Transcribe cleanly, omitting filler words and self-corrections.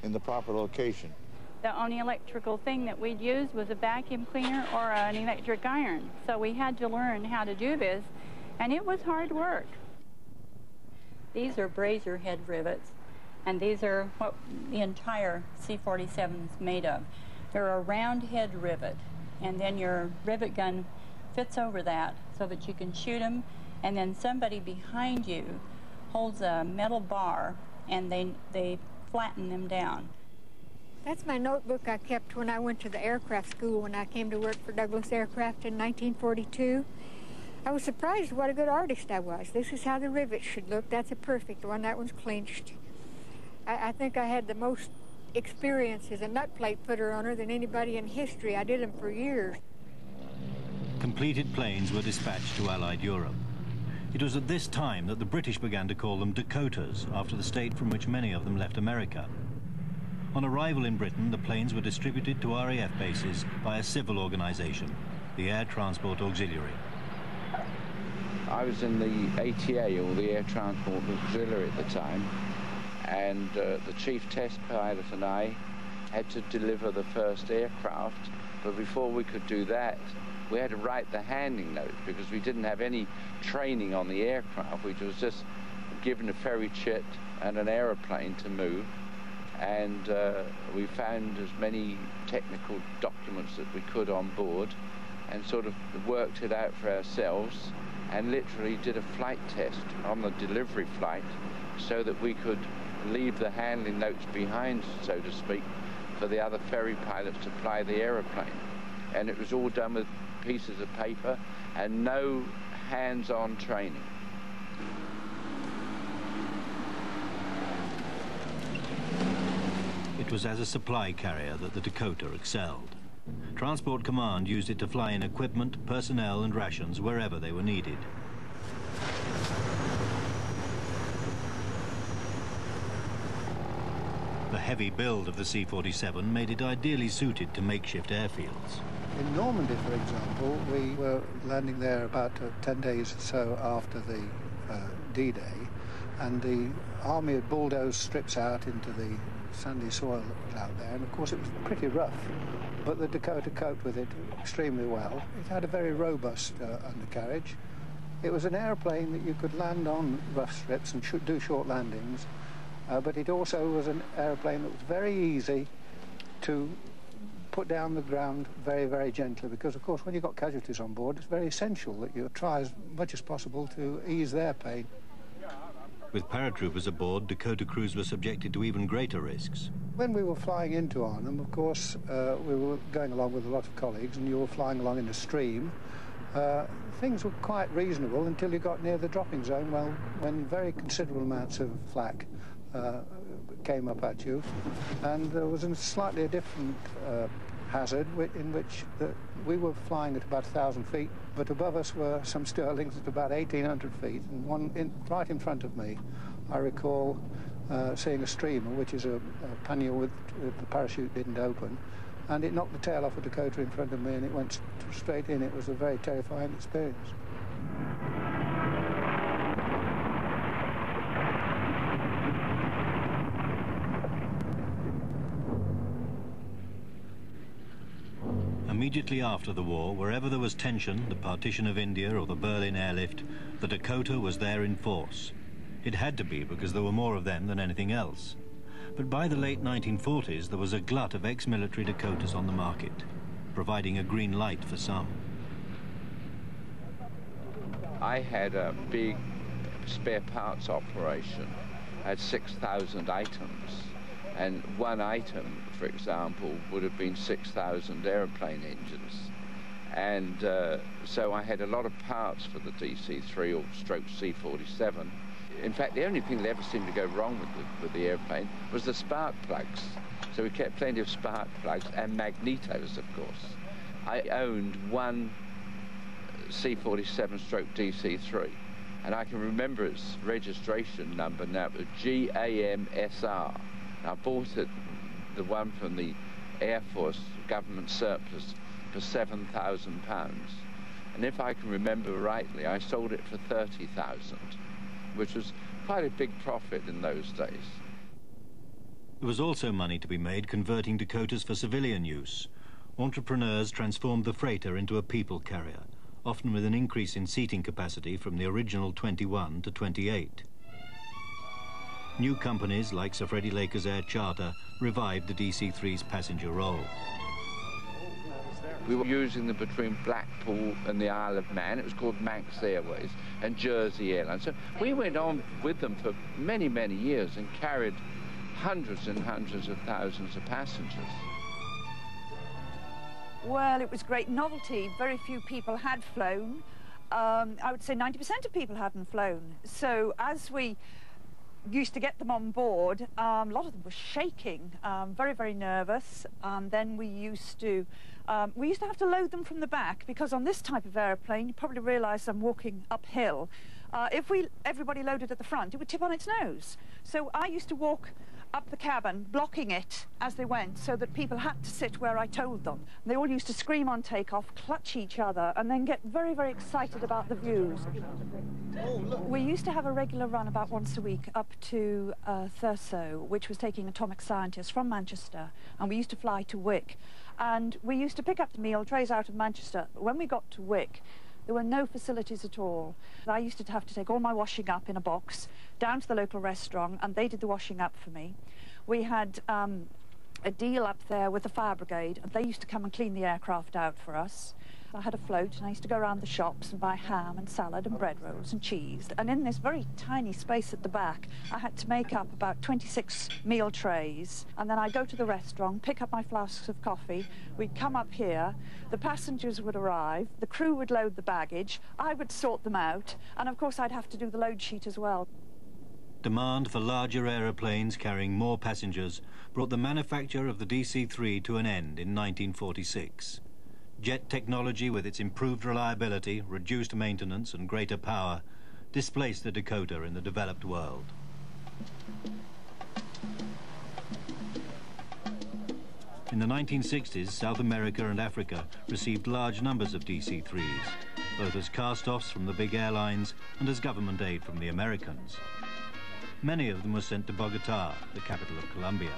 in the proper location. The only electrical thing that we'd use was a vacuum cleaner or an electric iron. So we had to learn how to do this, and it was hard work. These are brazier head rivets, and these are what the entire C-47 is made of. They're a round head rivet, and then your rivet gun fits over that so that you can shoot them, and then somebody behind you holds a metal bar, and they flatten them down. That's my notebook I kept when I went to the aircraft school when I came to work for Douglas Aircraft in 1942. I was surprised what a good artist I was. This is how the rivet should look. That's a perfect one. That one's clinched. I think I had the most experience as a nut plate putter owner than anybody in history. I did them for years. Completed planes were dispatched to Allied Europe. It was at this time that the British began to call them Dakotas, after the state from which many of them left America. On arrival in Britain, the planes were distributed to RAF bases by a civil organisation, the Air Transport Auxiliary. I was in the ATA, or the Air Transport Auxiliary at the time, and the chief test pilot and I had to deliver the first aircraft, but before we could do that, we had to write the handling note because we didn't have any training on the aircraft. We was just given a ferry chit and an aeroplane to move, and we found as many technical documents that we could on board and sort of worked it out for ourselves and literally did a flight test on the delivery flight so that we could leave the handling notes behind, so to speak, for the other ferry pilots to fly the aeroplane. And it was all done with pieces of paper and no hands-on training. It was as a supply carrier that the Dakota excelled. Transport Command used it to fly in equipment, personnel and rations wherever they were needed. The heavy build of the C-47 made it ideally suited to makeshift airfields. In Normandy, for example, we were landing there about 10 days or so after the D-Day, and the army had bulldozed strips out into the sandy soil that was out there, and of course it was pretty rough, but the Dakota coped with it extremely well. It had a very robust undercarriage. It was an airplane that you could land on rough strips and do short landings, but it also was an airplane that was very easy to put down the ground very, very gently, because of course when you've got casualties on board, it's very essential that you try as much as possible to ease their pain. With paratroopers aboard, Dakota crews were subjected to even greater risks. When we were flying into Arnhem, of course, we were going along with a lot of colleagues, and you were flying along in a stream. Things were quite reasonable until you got near the dropping zone, well, when very considerable amounts of flak came up at you, and there was a slightly different hazard in which we were flying at about 1,000 feet, but above us were some Stirlings at about 1,800 feet, and right in front of me, I recall seeing a streamer, which is a pannier with the parachute didn't open, and it knocked the tail off a Dakota in front of me, and it went straight in. It was a very terrifying experience. Immediately after the war, wherever there was tension, the partition of India or the Berlin airlift, the Dakota was there in force. It had to be because there were more of them than anything else. But by the late 1940s, there was a glut of ex-military Dakotas on the market, providing a green light for some. I had a big spare parts operation. I had 6,000 items. And one item, for example, would have been 6,000 aeroplane engines. And so I had a lot of parts for the DC-3 or stroke C-47. In fact, the only thing that ever seemed to go wrong with the airplane was the spark plugs. So we kept plenty of spark plugs and magnetos, of course. I owned one C-47 stroke DC-3, and I can remember its registration number now. It was GAMSR. I bought it, the one from the Air Force government surplus, for £7,000. And if I can remember rightly, I sold it for 30,000, which was quite a big profit in those days. There was also money to be made converting Dakotas for civilian use. Entrepreneurs transformed the freighter into a people carrier, often with an increase in seating capacity from the original 21 to 28. New companies like Sir Freddie Laker's Air Charter revived the DC-3's passenger role. We were using them between Blackpool and the Isle of Man. It was called Manx Airways and Jersey Airlines. So we went on with them for many, many years and carried hundreds and hundreds of thousands of passengers. Well, it was great novelty. Very few people had flown. I would say 90% of people hadn't flown. So as we used to get them on board, a lot of them were shaking, very, very nervous. Then we used to have to load them from the back, because on this type of airplane, you probably realise I'm walking uphill. If everybody loaded at the front, it would tip on its nose. So I used to walk up the cabin, blocking it as they went, so that people had to sit where I told them. They all used to scream on takeoff, clutch each other, and then get very, very excited about the views. We used to have a regular run about once a week up to Thurso, which was taking atomic scientists from Manchester, and we used to fly to Wick. And we used to pick up the meal trays out of Manchester. When we got to Wick, there were no facilities at all. I used to have to take all my washing up in a box down to the local restaurant, and they did the washing up for me. We had a deal up there with the fire brigade, and they used to come and clean the aircraft out for us. I had a float, and I used to go around the shops and buy ham and salad and bread rolls and cheese. And in this very tiny space at the back, I had to make up about 26 meal trays. And then I'd go to the restaurant, pick up my flasks of coffee. We'd come up here, the passengers would arrive, the crew would load the baggage, I would sort them out, and of course I'd have to do the load sheet as well. Demand for larger aeroplanes carrying more passengers brought the manufacture of the DC-3 to an end in 1946. Jet technology, with its improved reliability, reduced maintenance and greater power, displaced the Dakota in the developed world. In the 1960s, South America and Africa received large numbers of DC-3s, both as cast-offs from the big airlines and as government aid from the Americans. Many of them were sent to Bogota, the capital of Colombia.